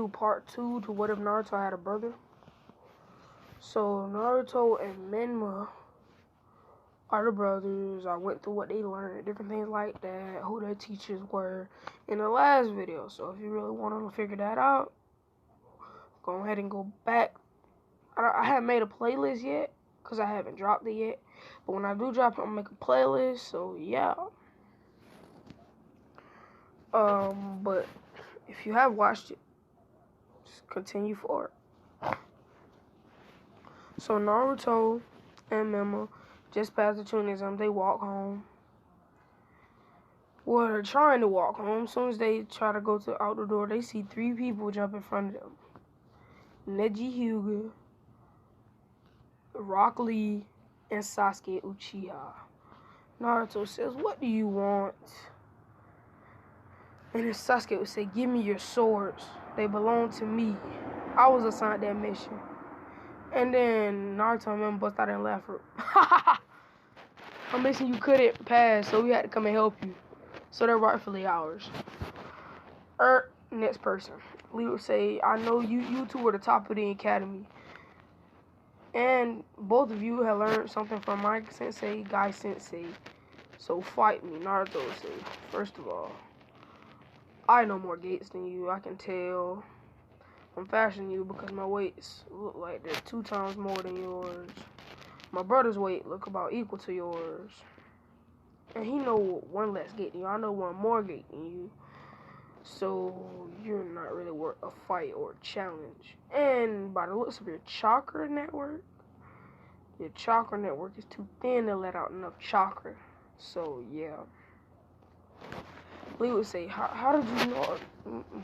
do part 2 to what if Naruto had a brother. So Naruto and Menma are the brothers. I went through what they learned, different things like that, who their teachers were in the last video. So if you really want to figure that out, go ahead and go back. I haven't made a playlist yet because I haven't dropped it yet. But when I do drop it, I'm going to make a playlist. So yeah. But if you have watched it, just continue forward. So Naruto and Menma just passed the tuning exam. They walk home. Well, they're trying to walk home. As soon as they try to go out the door, they see 3 people jump in front of them. Neji Hyuga, Rock Lee, and Sasuke Uchiha. Naruto says, "What do you want?" And then Sasuke would say, "Give me your swords. They belong to me. I was assigned that mission." And then Naruto and Menma bust out and laugh for a mission you couldn't pass, so we had to come and help you. So they're rightfully ours. Next person. Lee would say, "I know you two were the top of the academy. And both of you have learned something from my sensei, Guy Sensei. So fight me." Naruto would say, "First of all, I know more gates than you. I can tell. I'm faster than you because my weights look like they're 2 times more than yours. My brother's weight look about equal to yours. And he know 1 less gate than you. I know 1 more gate than you. So you're not really worth a fight or a challenge. And by the looks of your chakra network is too thin to let out enough chakra. So yeah." Lee would say, how did you know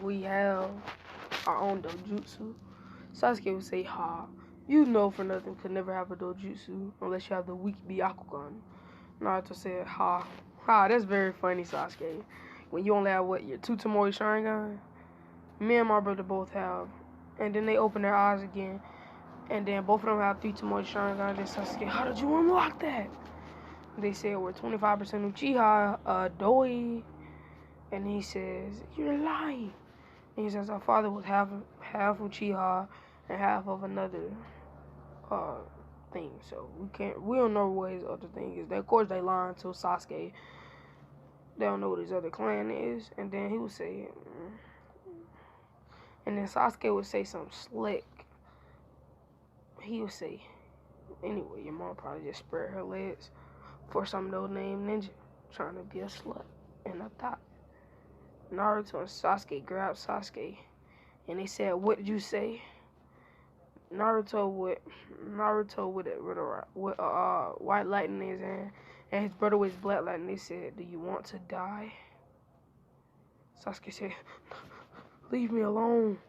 we have our own dojutsu?" Sasuke would say, "You know for nothing could never have a dojutsu unless you have the weak Byakugan." Naruto said, That's very funny, Sasuke. When you only have, your 2 Tomoe Sharingan? Me and my brother both have." And then they open their eyes again. And then both of them have 3 Tomoe Sharingan. And then Sasuke, "How did you unlock that?" They said, "We're 25% Uchiha, Doi." And he says, "You're lying." And he says, "Our father was half Uchiha and half of another thing. So we don't know what his other thing is." Of course, they lying to Sasuke. They don't know what his other clan is. And then he would say, and then Sasuke would say something slick. He would say, "Anyway, your mom probably just spread her legs for some no-name ninja trying to be a slut." And I thought Naruto and Sasuke grabbed Sasuke, and they said, "What did you say?" Naruto with white lightning in his hand, and his brother with black lightning. They said, "Do you want to die?" Sasuke said, "Leave me alone.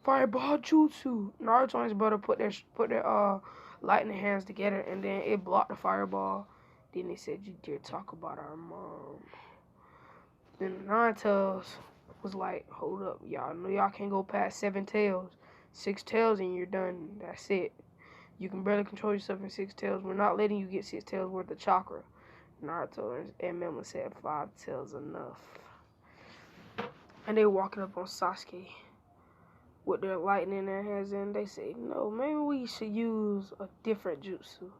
Fireball jutsu." Naruto and his brother put their lightning hands together, and then it blocked the fireball. Then they said, "You dare talk about our mom." Then the 9 tails was like, "Hold up, y'all know y'all can't go past 7 tails. 6 tails and you're done. That's it. You can barely control yourself in 6 tails. We're not letting you get 6 tails worth of chakra." Naruto and Menma said 5 tails enough. And they were walking up on Sasuke with their lightning in their hands, and they say, "No, maybe we should use a different jutsu."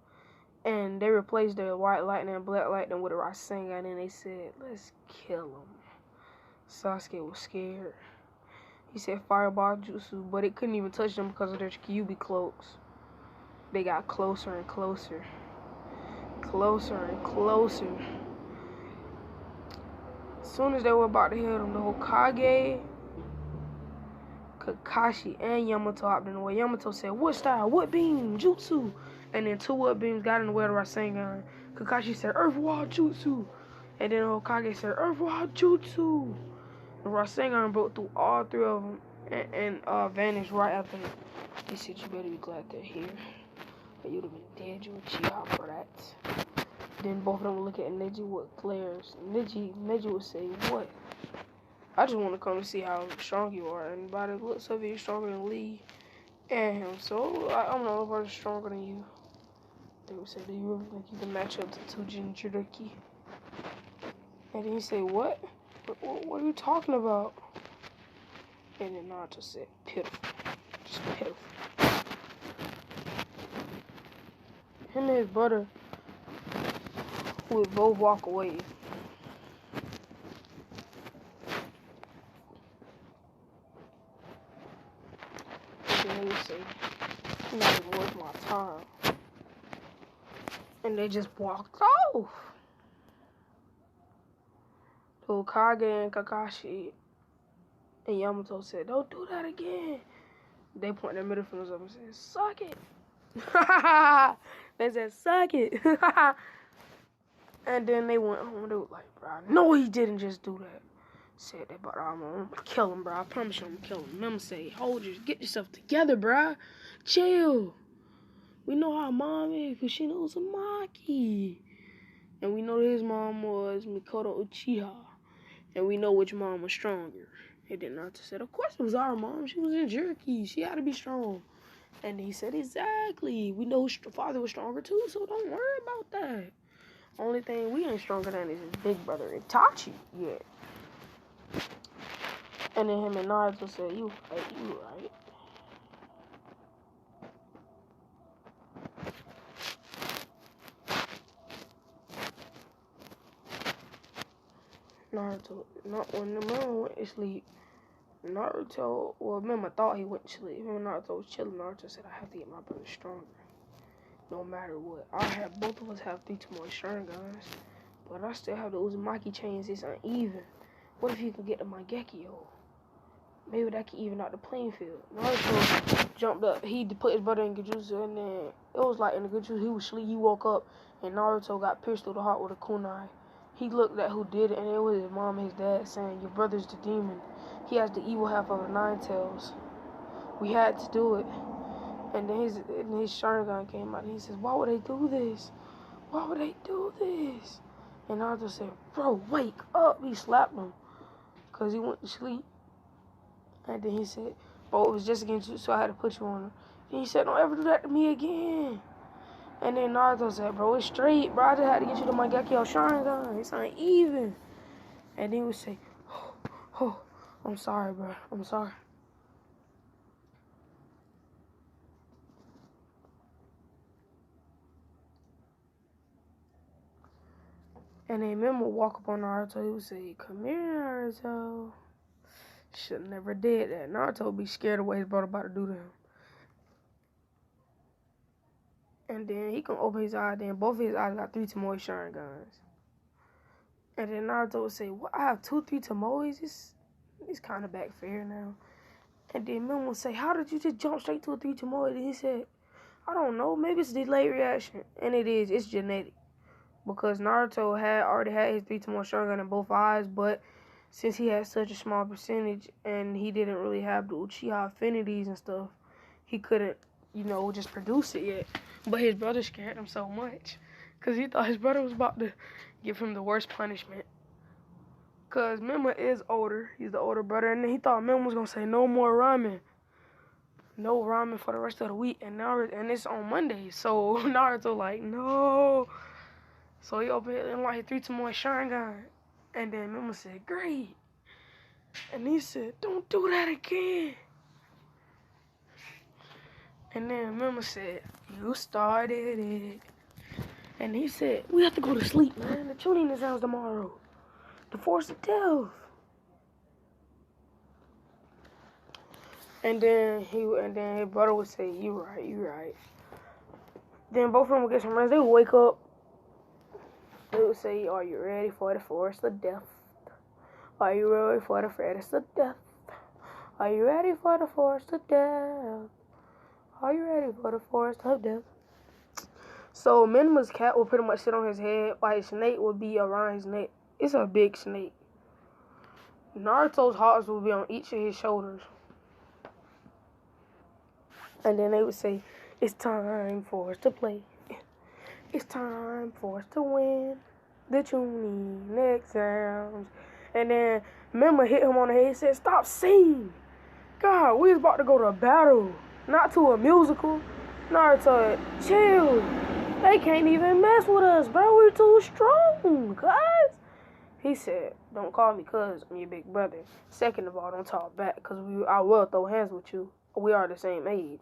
And they replaced their white lightning and black lightning with a Rasengan, and they said, "Let's kill him." Sasuke was scared. He said fireball jutsu, but it couldn't even touch them because of their Kyuubi cloaks. They got closer and closer. Closer and closer. As soon as they were about to hit him, the Hokage, Kakashi, and Yamato hopped in the way. Yamato said, "What style? What beam? Jutsu?" And then 2 what beams got in the way of the Rasengan. Kakashi said, "Earth Wall Jutsu." And then Hokage said, "Earth Wall Jutsu." The Rasengan broke through all 3 of them and vanished right after that. He said, "You better be glad they're here. Or you'd have been dead, you Uchiha, for that." Then both of them would look at Neji with glares. Neji would say, "What? I just want to come to see how strong you are. And by the looks of it, you're stronger than Lee and him. So I'm the only person stronger than you." They would say, "Do you really think you can match up to Tujin Jinchuriki?" And then he say, What are you talking about?" And then Naruto said, pitiful. Just pitiful. Him and his brother would both walk away. And then he would say, "You're not even worth my time." And they just walked off. So Kage and Kakashi and Yamato said, "Don't do that again." They point their middle fingers up and said, "Suck it." They said, "Suck it." And then they went home. They were like, "Bro, no, he didn't just do that." Said that, but I'm gonna kill him, bro. I promise you I'm gonna kill him. Mama say, get yourself together, bro. Chill. We know how mom is, because she knows Uzumaki. And we know his mom was Mikoto Uchiha. And we know which mom was stronger. And then Naruto said, of course it was our mom. She was in jerky. She had to be strong. And he said, exactly. We know his father was stronger too, so don't worry about that. Only thing we ain't stronger than is his big brother Itachi yet. And then him and Naruto said, you right. Naruto, when the man went to sleep, Naruto, well, remember, thought he went to sleep. When Naruto was chilling, Naruto said, I have to get my brother stronger. No matter what. Both of us have 3 Tomoe Sharingans, but I still have the Uzumaki chains. It's uneven. What if you can get the Mangekyo? Maybe that could even out the playing field. Naruto jumped up. He put his brother in Genjutsu, and then it was like in the Genjutsu, he was asleep. He woke up, and Naruto got pierced through the heart with a kunai. He looked at who did it, and it was his mom and his dad saying, your brother's the demon. He has the evil half of the 9 tails. We had to do it. And then his Sharingan came out, and he says, why would they do this? Why would they do this? And Naruto said, bro, wake up. He slapped him because he went to sleep. And then he said, bro, it was just against you, so I had to put you on him. Then he said, don't ever do that to me again. And then Naruto said, bro, it's straight, bro. I just had to get you to my Mangekyo Sharingan. It's uneven. And then he would say, oh, I'm sorry, bro. I'm sorry. And then Mim would walk up on Naruto. He would say, come here, Naruto. Should have never did that. Naruto would be scared of what his brother about to do to him. And then he can open his eyes. Then both of his eyes got 3 Tomoe Sharingans. And then Naruto would say, what? I have 2, 3 Tomoes? It's kind of back fair now. And then Mim would say, how did you just jump straight to a 3 Tomoe? And he said, I don't know. Maybe it's delayed reaction. And it is. It's genetic. Because Naruto already had his 3 Tomoe Sharingan in both eyes, but since he had such a small percentage and he didn't really have the Uchiha affinities and stuff, he couldn't, just produce it yet. But his brother scared him so much because he thought his brother was about to give him the worst punishment. Because Mima is older. He's the older brother. And then he thought Mima was going to say no more ramen. No ramen for the rest of the week. And it's on Monday. So Naruto like, no. So he opened it and like 3 Tomoe Sharingan. And then Mima said, great. And he said, don't do that again. And then Mima said, you started it. And he said, we have to go to sleep, man. The tuning exam's tomorrow. The force of death. And then his brother would say, you right. Then both of them would get some rest. They would wake up. They would say, are you ready for the force of death? Are you ready for the force of death? Are you ready for the force of death? Are you ready for the force of death? So Minma's cat would pretty much sit on his head while his snake would be around his neck. It's a big snake. Naruto's hearts would be on each of his shoulders. And then they would say, it's time for us to play. It's time for us to win the tuning exams. And then Mima hit him on the head and said, stop singing. God, we was about to go to a battle, not to a musical. Naruto, chill. They can't even mess with us, bro. We're too strong, guys. He said, don't call me cuz, I'm your big brother. Second of all, don't talk back, because I will throw hands with you. We are the same age.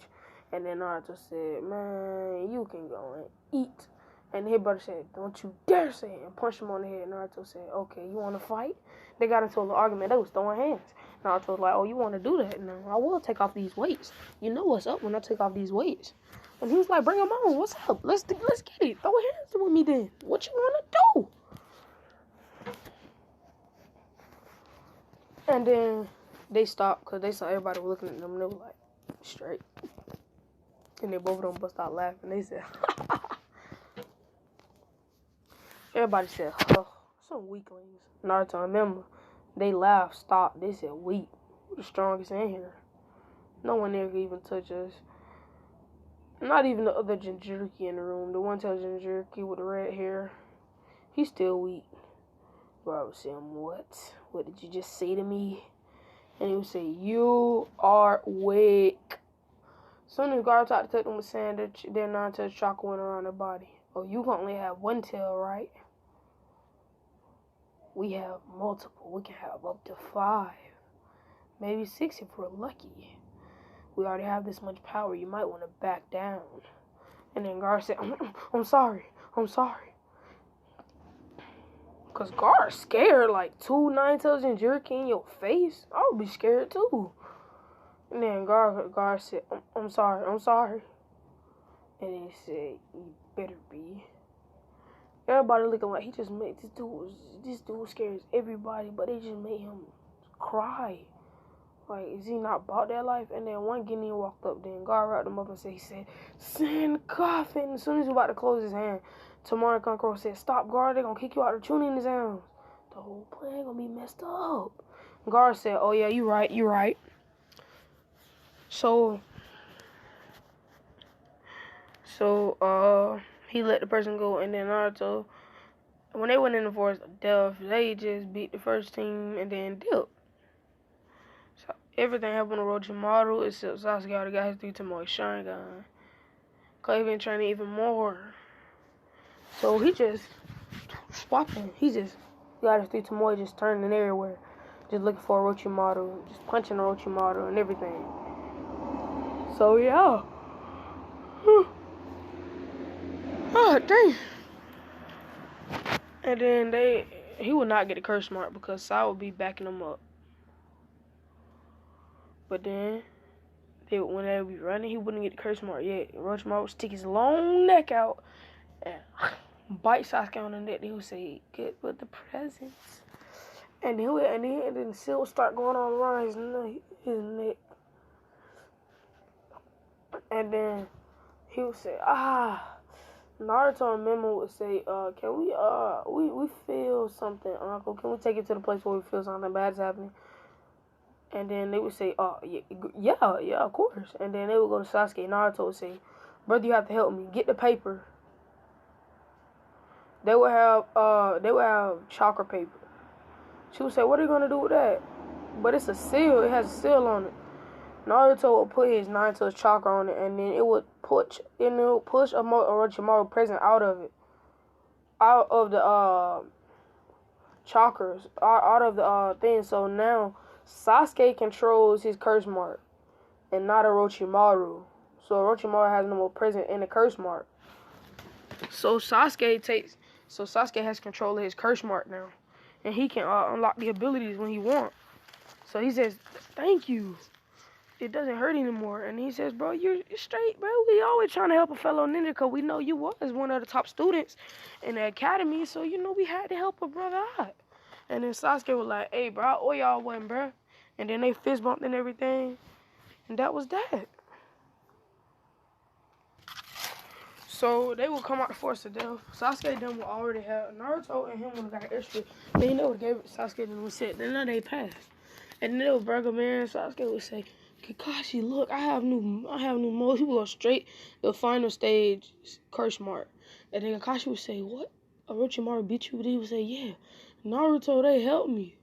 And then Naruto said, man, you can go and eat. And his brother said, don't you dare say it, and punched him on the head. Naruto said, okay, you want to fight? They got into an argument. They was throwing hands. Naruto was like, oh, you want to do that? No, I will take off these weights. You know what's up when I take off these weights. And he was like, bring them on. What's up? Let's get it. Throw hands with me then. What you want to do? And then they stopped because they saw everybody looking at them and they were like, straight. And they both of them bust out laughing. They said, everybody said, huh, some weaklings. Naruto, remember, they laughed, stopped. They said, weak. We're the strongest in here. No one there could even touch us. Not even the other Jinchuriki in the room. The one tailed Jinchuriki with the red hair. He's still weak. Bro was saying, what? What did you just say to me? And he would say, you are weak. Soon as Gaara talked to them was saying that their non-touch chakra went around their body. Oh, you can only have one tail, right? We have multiple. We can have up to 5. Maybe 6 if we're lucky. We already have this much power. You might want to back down. And then Gaara said, I'm sorry. I'm sorry. Because Gaara's scared. Like 2 9-tails and Jinchuriki in your face. I would be scared too. And then Gaara said, I'm sorry. I'm sorry. And he said, you better be. Everybody looking like he just made this dude scares everybody, but they just made him cry. Like, is he not about that life? And then one Guinea walked up, then Gaara wrapped him up and he said, send coffin. As soon as he was about to close his hand, Tamara Kankuro said, stop, Gaara, they're gonna kick you out of tuning his hands. The whole plan gonna be messed up. Gaara said, oh yeah, you right. So he let the person go, and then Naruto, when they went in the forest of death, they just beat the first team and then dipped. So everything happened to Orochimaru except Sasuke already got his 3 Tomoe Sharingan. Cause he been training even more. So he just swapping. He just got his 3 Tomoe just turning everywhere. Just looking for Orochimaru, just punching Orochimaru and everything. So yeah. Oh, dang. And then he would not get a curse mark because Sai would be backing him up. But then, when they would be running, he wouldn't get the curse mark yet. Orochimaru would stick his long neck out and bite Sasuke on the neck. He would say, "Good with the presents." And then Seal would start going on around his neck. And then he would say, Naruto and Memo would say, can we feel something, Uncle? Can we take it to the place where we feel something bad's happening? And then they would say, yeah, of course. And then they would go to Sasuke. Naruto would say, brother, you have to help me. Get the paper. They would have chakra paper. She would say, what are you gonna do with that? But it's a seal. It has a seal on it. Naruto would put his 9-tails chakra on it, and then it would push Orochimaru present out of the chakras, out of the thing. So now Sasuke controls his curse mark, and not Orochimaru. So Orochimaru has no more present in the curse mark. So Sasuke has control of his curse mark now, and he can unlock the abilities when he wants. So he says, "Thank you. It doesn't hurt anymore." And he says, bro, you're straight, bro. We always trying to help a fellow ninja because we know you was one of the top students in the academy. So, we had to help a brother out. And then Sasuke was like, hey, bro, I owe y'all one, bro. And then they fist bumped and everything. And that was that. So they would come out the force of death. Sasuke and them would already have Naruto and him would have got extra. They never gave it to Sasuke and would say, then they passed. And then they would bring him in. Sasuke would say, Kakashi, look, I have new moves. He would go straight the final stage curse mark. And then Kakashi would say, what? Orochimaru beat you? But he would say, yeah. Naruto, they helped me.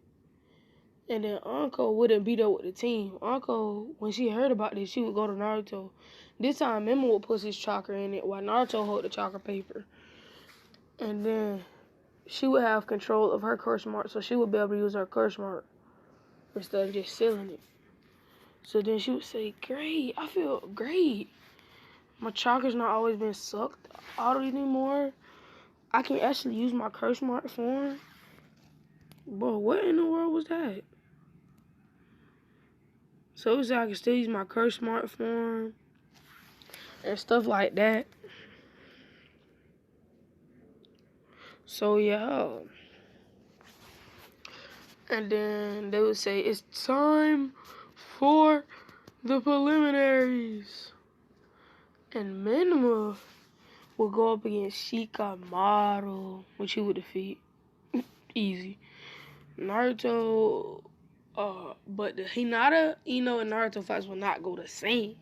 And then Anko wouldn't be there with the team. Anko, when she heard about this, she would go to Naruto. This time, Memo would put his chakra in it while Naruto hold the chakra paper. And then she would have control of her curse mark, so she would be able to use her curse mark instead of just sealing it. So then she would say, great, I feel great. My chakra's not always been sucked out anymore. I can actually use my curse mark form. Bro, what in the world was that? So it was like I can still use my curse mark form and stuff like that. So yeah. And then they would say, it's time for the preliminaries. And Minima will go up against Shikamaru, which he would defeat. Easy. Naruto, but the Hinata, Ino, and Naruto fights will not go the same.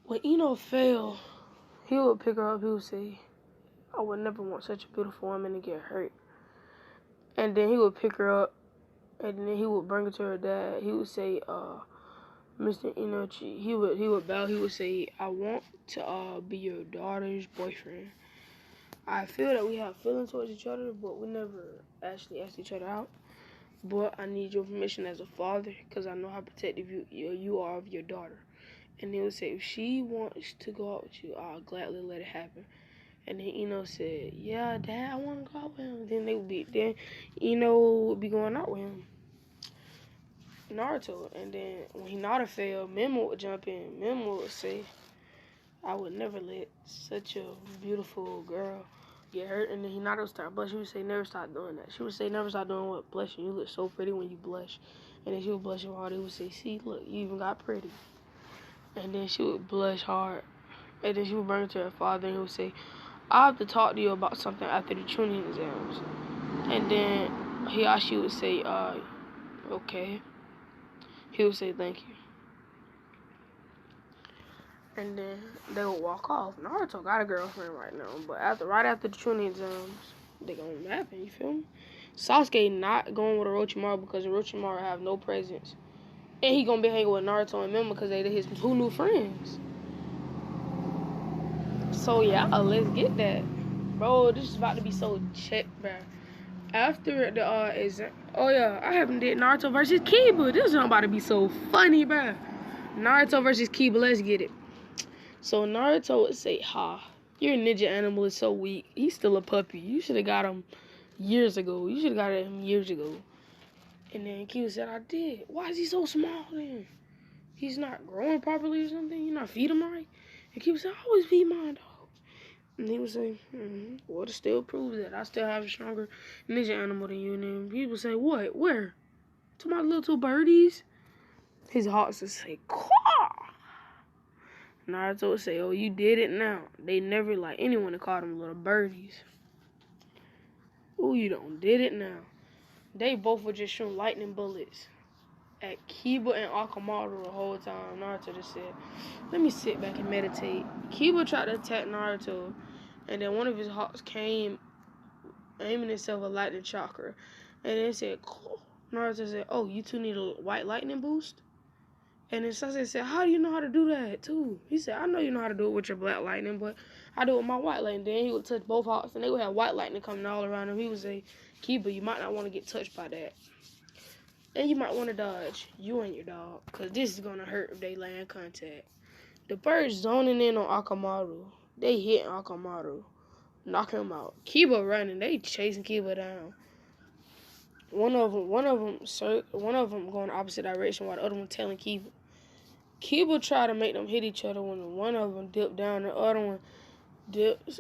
When Ino failed, he would pick her up, he would say, I would never want such a beautiful woman to get hurt. And then he would pick her up, and then he would bring her to her dad. He would say, Mr. Inochi, he would bow, he would say, I want to be your daughter's boyfriend. I feel that we have feelings towards each other, but we never actually asked each other out. But I need your permission as a father, because I know how protective you are of your daughter. And he would say, if she wants to go out with you, I'll gladly let it happen. And then Ino said, yeah, Dad, I want to go out with him. Then Ino would be going out with him. Naruto. And then when Hinata failed, Memo would jump in. Memo would say, I would never let such a beautiful girl get hurt. And then Hinata would start blushing. She would say, never stop doing that. She would say, never stop doing what? Blushing. You look so pretty when you blush. And then she would blush hard. He would say, see, look, you even got pretty. And then she would blush hard. And then she would bring it to her father and he would say, I have to talk to you about something after the tuning exams. And then Hiyashi would say, okay. He would say, thank you. And then they would walk off. Naruto got a girlfriend right now, but right after the tuning exams, they gonna happen, you feel me? Sasuke not going with Orochimaru because Orochimaru have no presence. And he gonna be hanging with Naruto and Mima because they his two new friends. So yeah, let's get that. Bro, this is about to be so check, bro. After the exam, oh yeah, I haven't did Naruto versus Kiba. This is about to be so funny, bro. Naruto versus Kiba, let's get it. So Naruto would say, your ninja animal is so weak. He's still a puppy. You should have got him years ago. You should have got him years ago. And then Kiba said, I did. Why is he so small then? He's not growing properly or something? You not feed him right? And Kiba said, I always feed mine, dog. And he would say, well, it still proves that I still have a stronger ninja animal than you. And then people say, what? Where? To my little birdies? His heart would say, Quah! Naruto would say, oh, you did it now. They never like anyone to call them little birdies. Oh, you done did it now. They both were just shooting lightning bullets at Kiba and Akamaru the whole time. Naruto just said, let me sit back and meditate. Kiba tried to attack Naruto, and then one of his hawks came aiming itself a lightning chakra. And then said, Naruto said, oh, you two need a white lightning boost? And then Sasuke said, how do you know how to do that, too? He said, I know you know how to do it with your black lightning, but I do it with my white lightning. Then he would touch both hawks, and they would have white lightning coming all around him. He would say, Kiba, you might not want to get touched by that. And you might want to dodge, you and your dog, because this is going to hurt if they land contact. The birds zoning in on Akamaru. They hit Akamaru, knock him out. Kiba running, they chasing Kiba down. One of them going the opposite direction while the other one telling Kiba. Kiba tried to make them hit each other when one of them dipped down, the other one dips,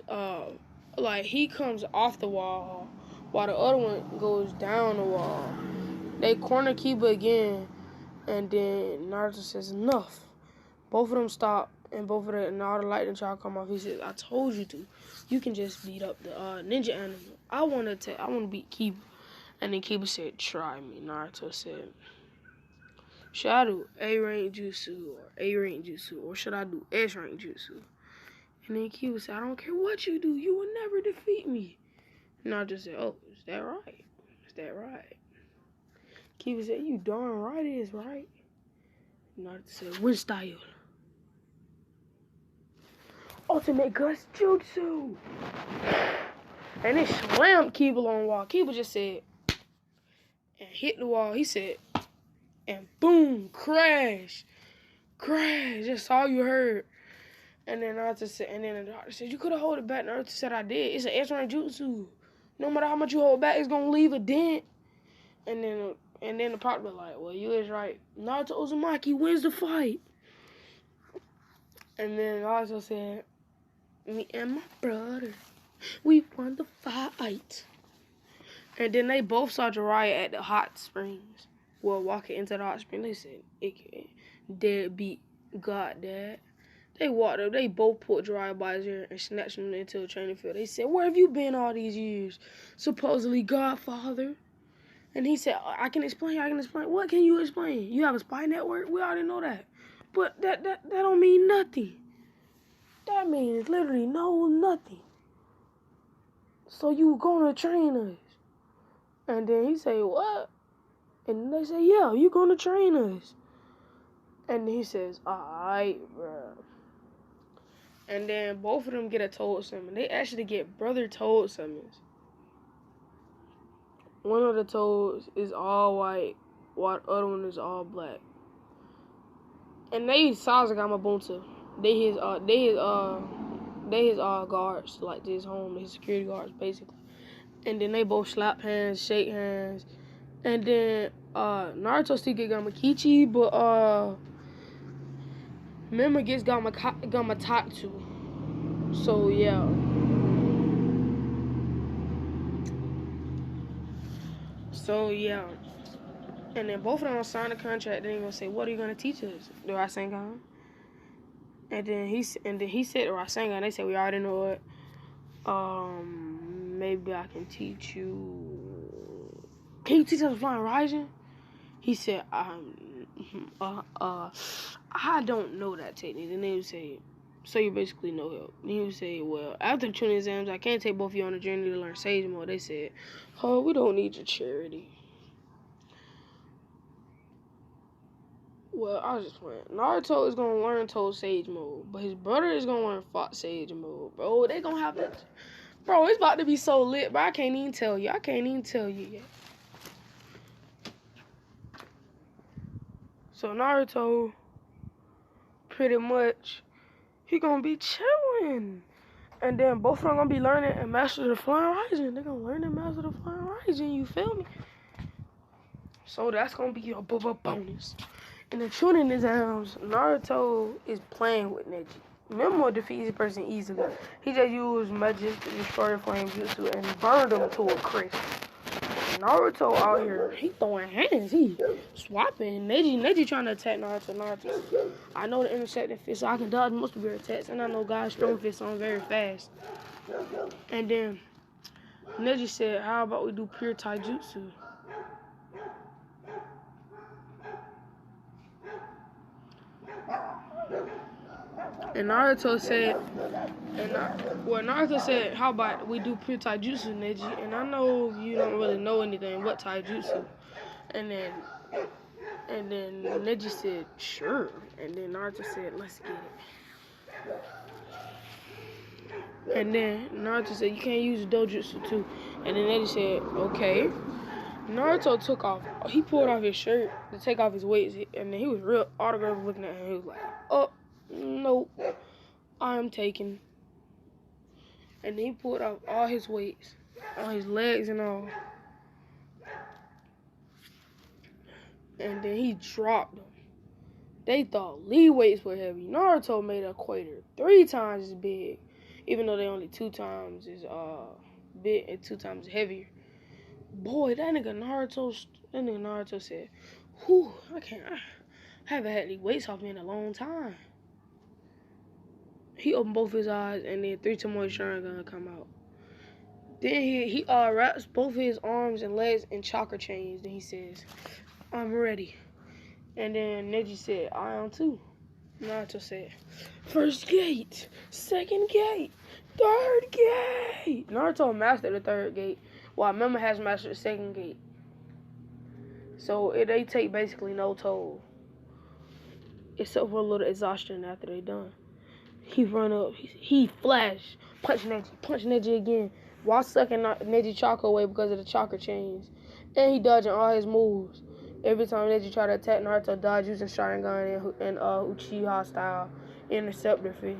like he comes off the wall while the other one goes down the wall. They corner Kiba again, and then Naruto says, enough. Both of them stop, and all the lightning try to come off. He says, I told you to. You can just beat up the ninja animal. I want to beat Kiba. And then Kiba said, try me. Naruto said, should I do A-rank jutsu or A-rank jutsu, or should I do S-rank jutsu? And then Kiba said, I don't care what you do. You will never defeat me. And Naruto said, oh, is that right? Is that right? Kiba said, you darn right it is right. Naruto said, wind style. Ultimate Gust Jutsu. And it slammed Keeble on the wall. Keeble just said, and hit the wall. He said, and boom, crash. Crash. That's all you heard. And then Naruto said, and then the doctor said, you could have held it back. Naruto said, I did. It's an X-rank jutsu. No matter how much you hold back, it's gonna leave a dent. And then the pop was like, well, you is right. Naruto Uzumaki wins the fight. And then Naruto said, me and my brother, we won the fight. And then they both saw Jiraiya at the hot springs. Well, walking into the hot spring, they said, deadbeat God, Dad. They walked up, they both pulled Jiraiya by his ear and snatched him into the training field. They said, where have you been all these years? Supposedly Godfather. And he said, I can explain. What can you explain? You have a spy network? We already know that. But that don't mean nothing. That means literally nothing. So you gonna train us? And then he said, what? And they say, yeah, you gonna train us. And he says, alright, bro. And then both of them get a toad summon. They actually get brother toad summons. One of the toads is all white, while the other one is all black. And they Sasagama Bunta. They his guards, like his home, his security guards basically. And then they both slap hands, shake hands. And then Naruto still get Gamakichi, but Mema gets Gamatatsu. So yeah. And then both of them signed a contract. Then he gonna say, "What are you gonna teach us, the Rasengan?" And then he said the Rasengan. They said, "We already know it. Maybe I can teach you. Can you teach us Flying Rising?" He said, I don't know that technique." And they would say, "So you basically know help." And he would say, "Well, after the tuning exams, I can't take both of you on a journey to learn Sage Mode." They said, "Oh, we don't need your charity." Well, I was just playing. Naruto is gonna learn Toad Sage Mode, but his brother is gonna learn Fox Sage Mode. Bro, they gonna have that. Bro, it's about to be so lit, but I can't even tell you. Yet. So Naruto, pretty much, he gonna be chilling. And then both of them gonna be learning and master the Flying Rising. They're gonna learn and master the Flying Rising, you feel me? So that's gonna be your bonus. In the tuning exams, Naruto is playing with Neji. Memo defeats the person easily. He just used magic to destroy the flame jutsu and burned him to a crisp. Naruto out here, he throwing hands, he swapping. Neji trying to attack Naruto. I know the intersecting fist, so I can dodge most of your attacks, and I know God's strong fist, so I'm very fast. And then Neji said, how about we do pure taijutsu? And Naruto said, how about we do pure taijutsu, Neji? And I know you don't really know anything but taijutsu. And then Neji said, sure. And then Naruto said, let's get it. And then Naruto said, you can't use the dojutsu too. And then Neji said, okay. Naruto he pulled off his shirt to take off his weights. And then he was real autograph looking at him. He was like, oh, nope, I'm taking. And then he pulled off all his weights, on his legs and all. And then he dropped them. They thought Lee weights were heavy. Naruto made an equator 3 times as big, even though they only 2 times as big and 2 times heavier. Boy, that nigga Naruto said, whew, I haven't had any weights off me in a long time. He opened both his eyes, and then 3 Tomoe Sharingan come out. Then he wraps both his arms and legs in chakra chains. Then he says, I'm ready. And then Neji said, I am too. Naruto said, first gate, second gate, third gate. Naruto mastered the 3rd gate, while Mema has mastered the 2nd gate. So they take basically no toll, except for a little exhaustion after they done. He run up, he flash, punch Neji again. while sucking Neji chakra away because of the chakra chains. And he dodging all his moves. Every time Neji tried to attack, Naruto dodged using Sharingan and Uchiha style interceptor fist.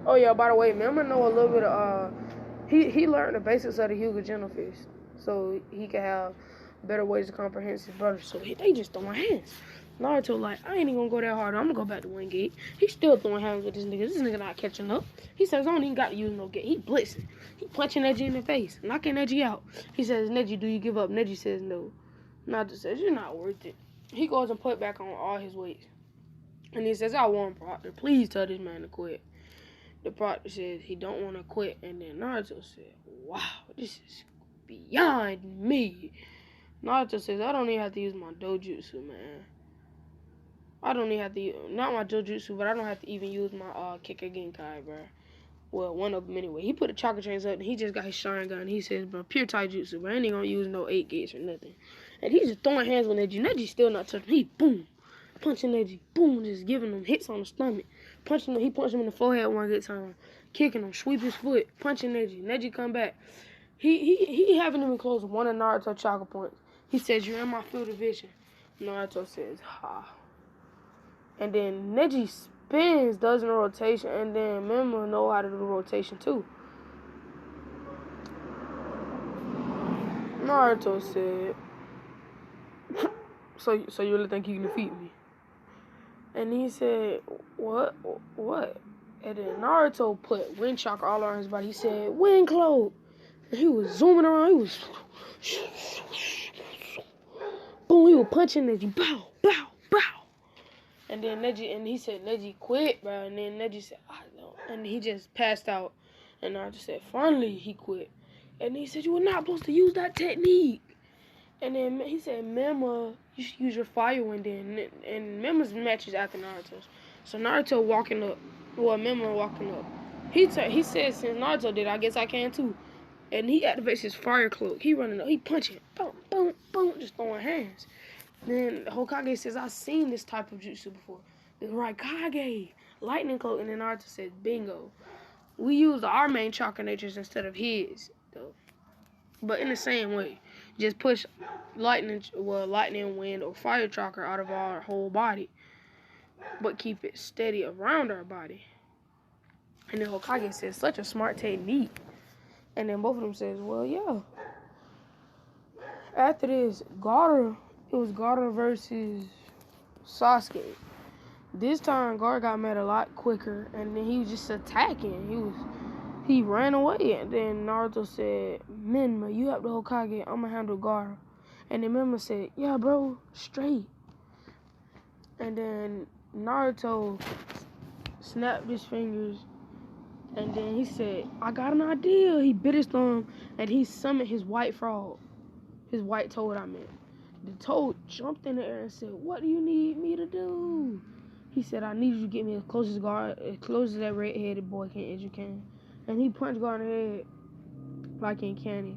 Oh yeah, by the way, remember know a little bit of he learned the basics of the Hyuga fist, so he could have better ways to comprehend his brothers. So they just throwing hands. Naruto like, I ain't even gonna go that hard. I'm gonna go back to one gate. He's still throwing hands with this nigga. This nigga not catching up. He says I don't even got to use no gate. He blitzing. He punching Neji in the face, knocking Neji out. He says, Neji, do you give up? Neji says no. Naruto says, you're not worth it. He goes and put back on all his weights. And he says, I want Proctor. Please tell this man to quit. The Proctor says he don't want to quit. And then Naruto said, wow, this is beyond me. Naruto says, I don't even have to use my dojutsu, man. I don't even have to, not my dojutsu, but I don't have to even use my Kicker Genkai, bro. Well, one of them anyway. He put the chakra chains up and he just got his Sharingan. He says, bro, pure taijutsu, but I ain't gonna use no 8 gates or nothing. And he's just throwing hands with Neji. Neji's still not touching. He boom, punching Neji, boom, just giving him hits on the stomach. Punching him, he punched him in the forehead one good time. Kicking him, sweep his foot, punching Neji. Neji come back. He haven't even closed one of Naruto chakra points. He says, you're in my field of vision. Naruto says, ha. And then Neji spins, does a rotation, and then Mema know how to do the rotation too. Naruto said, so you really think you can defeat me? And he said, what? And then Naruto put wind chakra all around his body. He said, wind cloak. And he was zooming around. He was boom. He was punching Neji. Bow, bow, bow. And then Neji, and he said, Neji quit, bro. And then Neji said, I don't. And he just passed out. And Naruto said, finally he quit. And he said, you were not supposed to use that technique. And then he said, Mema, you should use your fire wind then. And Mema's matches after Naruto's. So Naruto walking up. Well, Mema walking up. He said, since Naruto did, I guess I can too. And he activates his fire cloak. He running up. He punching. Boom, boom, boom. Just throwing hands. Then Hokage says, I've seen this type of jutsu before. The Raikage, lightning cloak. And then Naruto says, bingo. We used our main chakra natures instead of his, though. But in the same way. Just push lightning, wind, or fire chakra out of our whole body. But keep it steady around our body. And then Hokage says, such a smart technique. And then both of them says, well, yeah. After this, it was Gaara versus Sasuke. This time, Gaara got mad a lot quicker, and then he was just attacking. He ran away, and then Naruto said, Menma, you have the Hokage, I'm gonna handle Gaara. And then Menma said, yeah, bro, straight. And then Naruto snapped his fingers, and then he said, I got an idea. He bit his thumb, and he summoned his white frog. His white toad, I meant. The toad jumped in the air and said, what do you need me to do? He said, I need you to get me as close as that red-headed boy as you can. And he punched Gaara in the head like in Candy.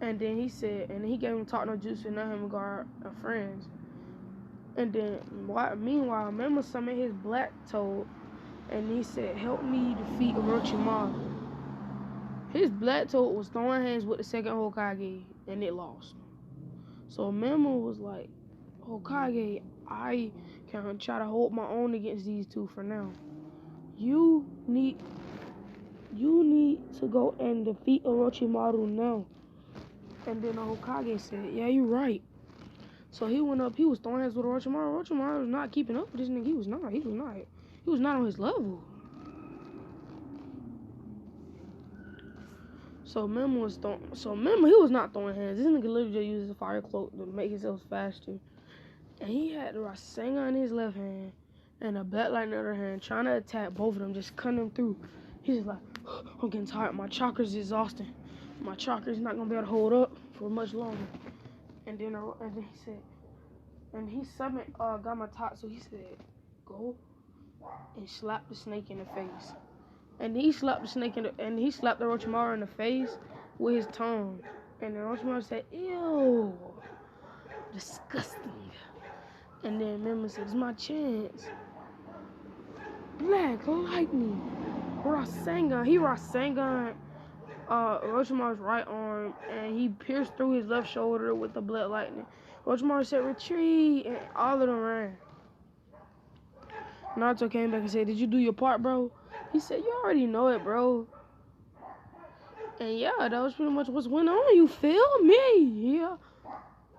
And then he said, and he gave him talk no jutsu, and now him and Gaara are friends. And then, meanwhile, Mema summoned his black toad, and he said, help me defeat Orochimaru. His black toad was throwing hands with the second Hokage, and it lost. So Mema was like, Hokage, I can try to hold my own against these two for now. You need to go and defeat Orochimaru now. And then the Hokage said, yeah, you're right. So he went up, he was throwing hands with Orochimaru. Orochimaru was not keeping up with this nigga. He was not on his level. So Mema he was not throwing hands. This nigga literally just used his fire cloak to make himself faster. And he had the Rasengan in his left hand and a Black Light in the other hand, trying to attack both of them, just cutting them through. He's just like, I'm getting tired. My chakra's exhausting. My chakra's not gonna be able to hold up for much longer. And then he said, and he summoned Gamatotsu. He said, go and slap the snake in the face. And he slapped the snake and he slapped the Orochimaru in the face with his tongue. And then Orochimaru said, ew, disgusting. And then Mema said, it's my chance. Black lightning. Rasengan. He Rasengan Orochimaru's right arm, and he pierced through his left shoulder with the blood lightning. Orochimaru said, retreat, and all of them ran. Naruto came back and said, did you do your part, bro? He said, you already know it, bro. And yeah, that was pretty much what's went on, you feel me? Yeah.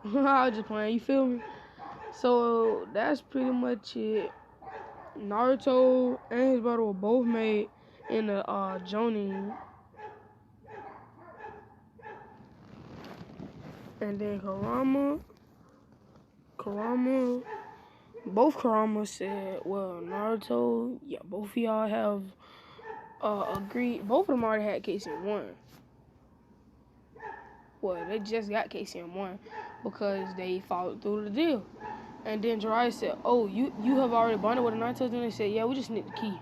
I was just playing, you feel me? So, that's pretty much it. Naruto and his brother were both made in the Jonin. And then both Kurama said, well, Naruto, yeah, both of y'all have agreed. Both of them already had KCM1. Well, they just got KCM1 because they followed through the deal. And then Jiraiya said, oh, you have already bonded with Naruto? Then they said, yeah, we just need the key.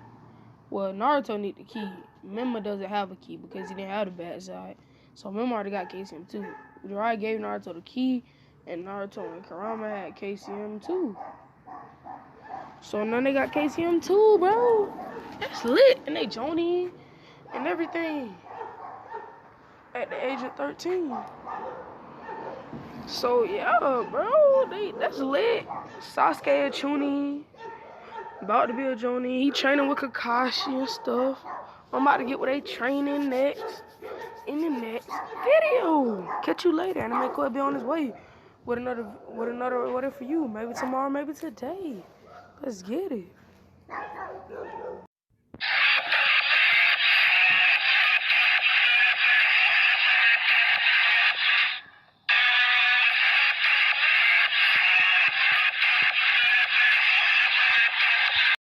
Well, Naruto need the key. Mima doesn't have a key because he didn't have the bad side. So Mima already got KCM2. Jiraiya gave Naruto the key, and Naruto and Kurama had KCM2. So now they got KCM2, bro. That's lit. And they Jonin and everything at the age of 13. So yeah, bro, that's lit. Sasuke and Chunin about to be a Jonin. He training with Kakashi and stuff. I'm about to get what they training next in the next video. Catch you later. Anime Club be on his way with another what for you. Maybe tomorrow, maybe today. Let's get it.